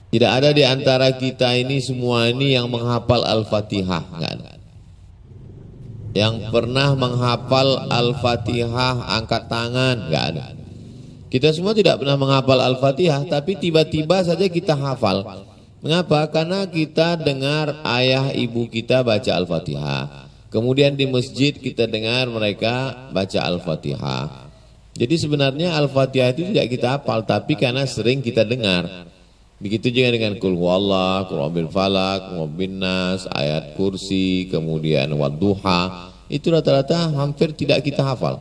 Tidak ada di antara kita ini semua ini yang menghafal Al-Fatihah, enggak ada. Yang pernah menghafal Al-Fatihah angkat tangan, enggak ada. Kita semua tidak pernah menghafal Al-Fatihah, tapi tiba-tiba saja kita hafal. Mengapa? Karena kita dengar ayah ibu kita baca Al-Fatihah. Kemudian di masjid kita dengar mereka baca Al-Fatihah. Jadi sebenarnya Al-Fatihah itu tidak kita hafal, tapi karena sering kita dengar. Begitu juga dengan Qul huwallah, Qul rabbil falaq, Qul rabbin nas, ayat kursi, kemudian wadduha. Itu rata-rata hampir tidak kita hafal.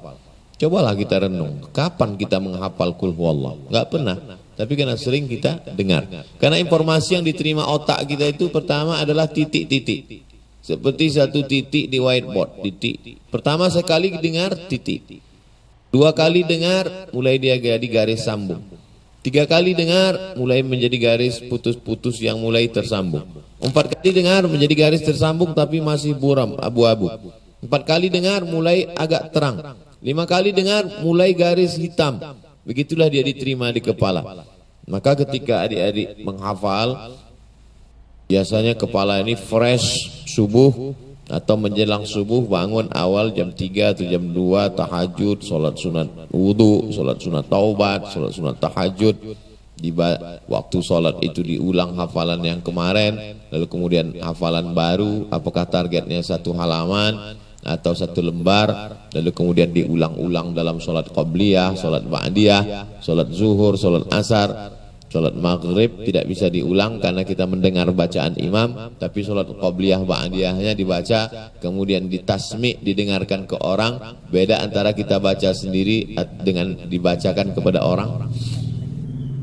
Cobalah kita renung, kapan kita menghafal Qul huwallah? Enggak pernah. Tapi karena sering kita dengar. Karena informasi yang diterima otak kita itu pertama adalah titik-titik. Seperti satu titik di whiteboard, titik. Pertama sekali dengar titik. Dua kali dengar mulai dia jadi garis sambung. Tiga kali dengar mulai menjadi garis putus-putus yang mulai tersambung. Empat kali dengar menjadi garis tersambung tapi masih buram, abu-abu. Empat kali dengar mulai agak terang. Lima kali dengar mulai garis hitam. Begitulah dia diterima di kepala. Maka ketika adik-adik menghafal, biasanya kepala ini fresh subuh atau menjelang subuh, bangun awal jam 3 atau jam 2 tahajud, sholat sunat wudu, sholat sunat taubat, sholat sunat tahajud. Di waktu sholat itu diulang hafalan yang kemarin, lalu kemudian hafalan baru, apakah targetnya satu halaman atau satu lembar, lalu kemudian diulang-ulang dalam sholat qabliyah, sholat ba'diyah, sholat zuhur, sholat asar, sholat maghrib tidak bisa diulang karena kita mendengar bacaan imam, tapi sholat qabliyah ba'diyahnya dibaca, kemudian ditasmi, didengarkan ke orang. Beda antara kita baca sendiri dengan dibacakan kepada orang.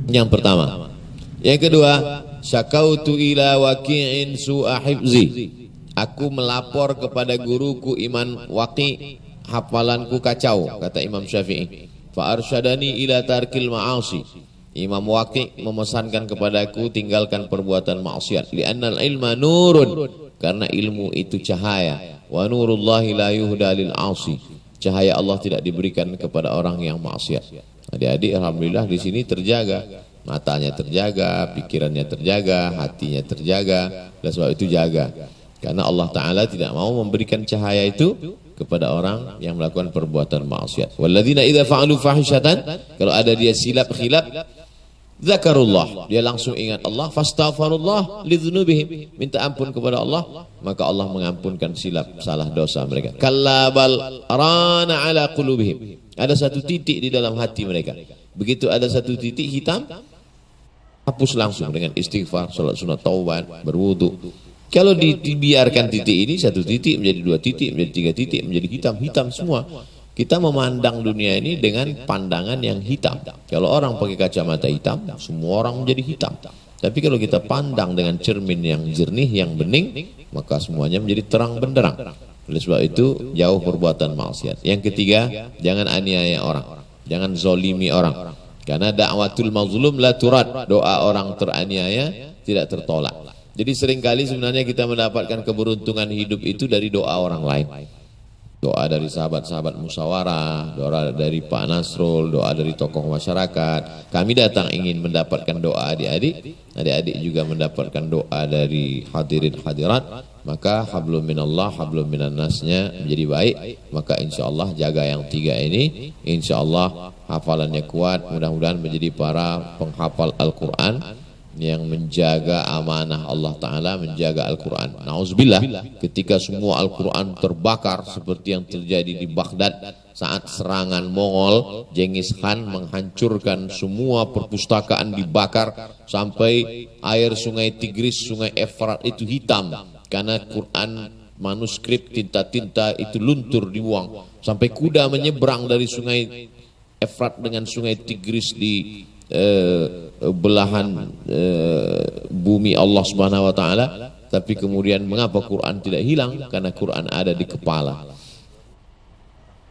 Yang pertama. Yang kedua, syakautu ila waqi'in su'a hifzi. Aku melapor kepada guruku Imam Waqi, hafalanku kacau, kata Imam Syafi'i. Fa arsyadani ila tarkil ma'asi. Imam Waqi memesankan kepadaku tinggalkan perbuatan maksiat. Li'annal ilma nurun, karena ilmu itu cahaya. Wa nurullahi la yuhda lil 'asi. Cahaya Allah tidak diberikan kepada orang yang maksiat. Adik-adik alhamdulillah di sini terjaga. Matanya terjaga, pikirannya terjaga, hatinya terjaga. Dan sebab itu jaga. Karena Allah Ta'ala tidak mau memberikan cahaya itu kepada orang yang melakukan perbuatan maksiat. Walladzina idza fa'alu fahishatan, kalau ada dia silap khilaf, zakarullah, dia langsung ingat Allah, fastaghfirullah lidzunubihim, minta ampun kepada Allah, maka Allah mengampunkan silap salah dosa mereka. Kallabal rana ala qulubihim, ada satu titik di dalam hati mereka. Begitu ada satu titik hitam, hapus langsung dengan istighfar, salat sunat taubat, berwudu. Kalau dibiarkan titik ini, satu titik menjadi dua titik, menjadi tiga titik, menjadi hitam semua. Kita memandang dunia ini dengan pandangan yang hitam. Kalau orang pakai kacamata hitam, semua orang menjadi hitam. Tapi kalau kita pandang dengan cermin yang jernih, yang bening, maka semuanya menjadi terang benderang. Oleh sebab itu, jauh perbuatan maksiat. Yang ketiga, jangan aniaya orang, jangan zolimi orang. Karena da'watul mazlum la turad, doa orang teraniaya tidak tertolak. Jadi seringkali sebenarnya kita mendapatkan keberuntungan hidup itu dari doa orang lain. Doa dari sahabat-sahabat musyawarah, doa dari Pak Nasrul, doa dari tokoh masyarakat. Kami datang ingin mendapatkan doa adik-adik, adik-adik juga mendapatkan doa dari hadirin hadirat. Maka hablum minallah, hablum minan nasnya menjadi baik. Maka insya Allah jaga yang tiga ini, insya Allah hafalannya kuat. Mudah-mudahan menjadi para penghafal Al-Quran yang menjaga amanah Allah Ta'ala, menjaga Al-Quran. Nauzubillah, ketika semua Al-Quran terbakar seperti yang terjadi di Baghdad saat serangan Mongol, Genghis Khan menghancurkan semua perpustakaan, dibakar sampai air sungai Tigris, sungai Efrat itu hitam karena Quran manuskrip tinta-tinta itu luntur dibuang, sampai kuda menyeberang dari sungai Efrat dengan sungai Tigris di belahan bumi Allah Subhanahu wa taala. Tapi kemudian mengapa Quran tidak hilang? Karena Quran ada di kepala.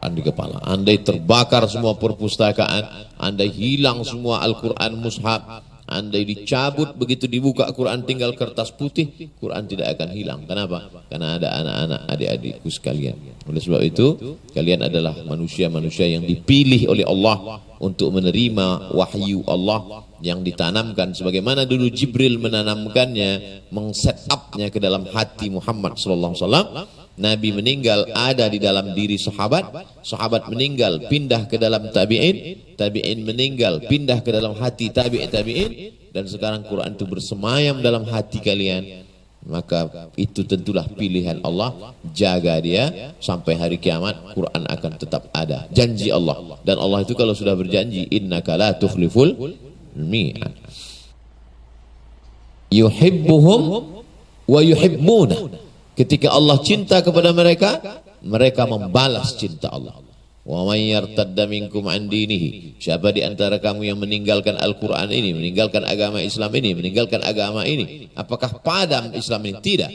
Di kepala. Andai terbakar semua perpustakaan, andai hilang semua Al-Quran mushaf, Andai dicabut begitu dibuka Quran tinggal kertas putih, Quran tidak akan hilang. Kenapa? Karena ada anak-anak adik-adikku sekalian. Oleh sebab itu, kalian adalah manusia-manusia yang dipilih oleh Allah untuk menerima wahyu Allah yang ditanamkan sebagaimana dulu Jibril menanamkannya, mengset up-nya ke dalam hati Muhammad sallallahu alaihi wasallam. Nabi meninggal ada di dalam diri sahabat, sahabat meninggal pindah ke dalam tabi'in, tabi'in meninggal pindah ke dalam hati tabi'in, dan sekarang Quran itu bersemayam dalam hati kalian. Maka itu tentulah pilihan Allah. Jaga dia sampai hari kiamat, Quran akan tetap ada. Janji Allah. Dan Allah itu kalau sudah berjanji, innaka la tukhliful mi'ad. Yuhibbuhum wa yuhibbuna. Ketika Allah cinta kepada mereka, mereka membalas cinta Allah. Wa may yartadda minkum an dinihi. Siapa di antara kamu yang meninggalkan Al-Qur'an ini, meninggalkan agama Islam ini, meninggalkan agama ini, apakah padam Islam ini? Tidak.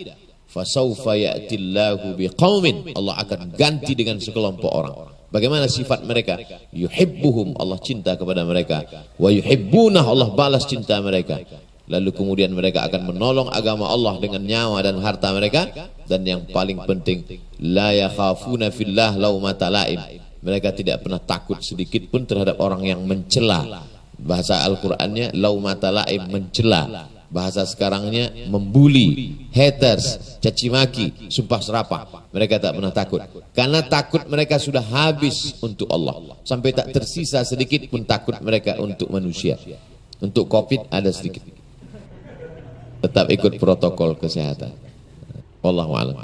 Fasawfa ya'tillahu biqaumin. Allah akan ganti dengan sekelompok orang. Bagaimana sifat mereka? Yuhibbuhum, Allah cinta kepada mereka. Wa yuhibbunah, Allah balas cinta mereka. Lalu kemudian mereka akan menolong agama Allah dengan nyawa dan harta mereka. Dan yang paling penting, la yakhafuna fillah laumata laim. Mereka tidak pernah takut sedikit pun terhadap orang yang mencela. Bahasa Al-Qur'annya laumata laim, mencela. Bahasa sekarangnya membuli, haters, caci maki, sumpah serapah. Mereka tak pernah takut. Karena takut mereka sudah habis untuk Allah. Sampai tak tersisa sedikit pun takut mereka untuk manusia. Untuk Covid ada sedikit. Tetap ikut protokol kesehatan. Wallahu a'lam.